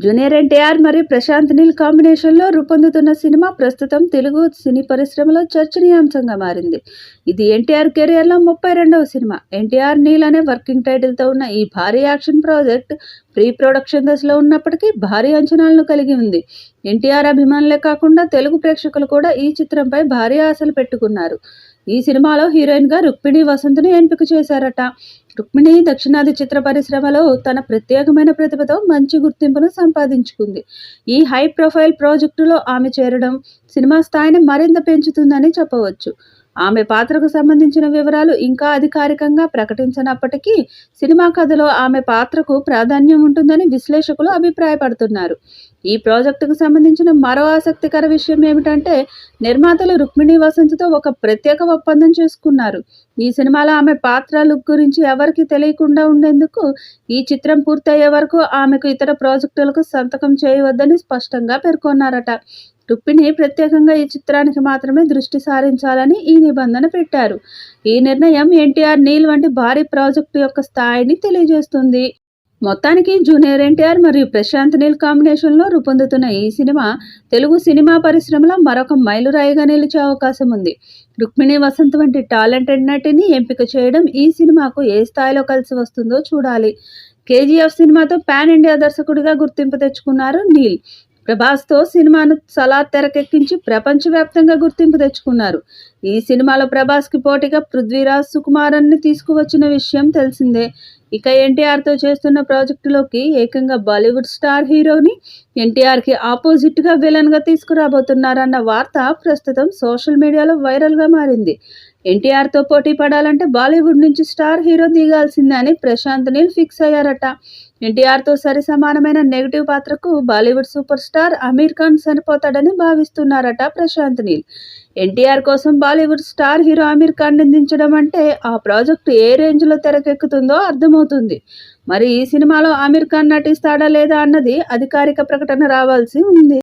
Junior NTR మరియు ప్రశాంత్ నీల్ కాంబినేషన్లో రూపొందుతున్న సినిమా ప్రస్తుతం తెలుగు సినీ పరిశ్రమలో చర్చనీయాంశంగా మారింది. ఇది ఎన్టీఆర్ కెరియర్లో 32వ సినిమా. ఎన్టీఆర్ నీల్ అనే వర్కింగ్ టైటిల్తో ఉన్న ఈ భారీ యాక్షన్ ప్రాజెక్ట్ ప్రీ ప్రొడక్షన్ దశలో ఉన్నప్పటికీ భారీ అంచనాలను కలిగి ఉంది. ఎన్టీఆర్ అభిమానులే కాకుండా తెలుగు ప్రేక్షకులు కూడా ఈ చిత్రంపై భారీ ఆశలు పెట్టుకున్నారు. ఈ సినిమాలో హీరోయిన్గా రుక్మిణి వసంత్ను ఎంపిక చేశారట. రుక్మిణి దక్షిణాది చిత్ర పరిశ్రమలో తన ప్రత్యేకమైన ప్రతిభతో మంచి గుర్తింపును సంపాదించుకుంది. ఈ హై ప్రొఫైల్ ప్రాజెక్టులో ఆమె చేరడం సినిమా స్థాయిని మరింత పెంచుతుందని చెప్పవచ్చు. ఆమె పాత్రకు సంబంధించిన వివరాలు ఇంకా అధికారికంగా ప్రకటించనప్పటికీ సినిమా కథలో ఆమె పాత్రకు ప్రాధాన్యం ఉంటుందని విశ్లేషకులు అభిప్రాయపడుతున్నారు. ఈ ప్రాజెక్టుకు సంబంధించిన మరో ఆసక్తికర విషయం ఏమిటంటే నిర్మాతలు రుక్మిణి వసంత్తో ఒక ప్రత్యేక ఒప్పందం చేసుకున్నారు. ఈ సినిమాలో ఆమె పాత్ర లుక్ గురించి ఎవరికి తెలియకుండా ఉండేందుకు ఈ చిత్రం పూర్తయ్యే వరకు ఆమెకు ఇతర ప్రాజెక్టులకు సంతకం చేయవద్దని స్పష్టంగా పేర్కొన్నారట. రుక్మిణి ప్రత్యేకంగా ఈ చిత్రానికి మాత్రమే దృష్టి సారించాలని ఈ నిబంధన పెట్టారు. ఈ నిర్ణయం ఎన్టీఆర్ నీల్ వంటి భారీ ప్రాజెక్టు యొక్క స్థాయిని తెలియజేస్తుంది. మొత్తానికి జూనియర్ ఎన్టీఆర్ మరియు ప్రశాంత్ నీల్ కాంబినేషన్లో రూపొందుతున్న ఈ సినిమా తెలుగు సినిమా పరిశ్రమలో మరొక మైలురాయిగా నిలిచే అవకాశం ఉంది. రుక్మిణి వసంత్ వంటి టాలెంటెడ్ నటిని ఎంపిక చేయడం ఈ సినిమాకు ఏ స్థాయిలో కలిసి వస్తుందో చూడాలి. కేజీఎఫ్ సినిమాతో పాన్ ఇండియా దర్శకుడిగా గుర్తింపు తెచ్చుకున్నారు నీల్. ప్రభాస్తో సినిమాను సలార్ తెరకెక్కించి ప్రపంచవ్యాప్తంగా గుర్తింపు తెచ్చుకున్నారు. ఈ సినిమాలో ప్రభాస్కి పోటీగా పృథ్వీరాజ్ సుకుమారన్ని తీసుకువచ్చిన విషయం తెలిసిందే. ఇక ఎన్టీఆర్తో చేస్తున్న ప్రాజెక్టులోకి ఏకంగా బాలీవుడ్ స్టార్ హీరోని ఎన్టీఆర్కి ఆపోజిట్గా విలన్గా తీసుకురాబోతున్నారన్న వార్త ప్రస్తుతం సోషల్ మీడియాలో వైరల్గా మారింది. ఎన్టీఆర్తో పోటీ పడాలంటే బాలీవుడ్ నుంచి స్టార్ హీరో దిగాల్సిందే అని ప్రశాంత్ నీల్ ఫిక్స్ అయ్యారట. ఎన్టీఆర్తో సరి సమానమైన నెగిటివ్ పాత్రకు బాలీవుడ్ సూపర్ స్టార్ అమీర్ ఖాన్ సరిపోతాడని భావిస్తున్నారట ప్రశాంత్ నీల్. ఎన్టీఆర్ కోసం బాలీవుడ్ స్టార్ హీరో అమీర్ ఖాన్ నిందించడం అంటే ఆ ప్రాజెక్టు ఏ రేంజ్లో తెరకెక్కుతుందో అర్థమవుతుంది. మరి ఈ సినిమాలో అమీర్ ఖాన్ నటిస్తాడా లేదా అన్నది అధికారిక ప్రకటన రావాల్సి ఉంది.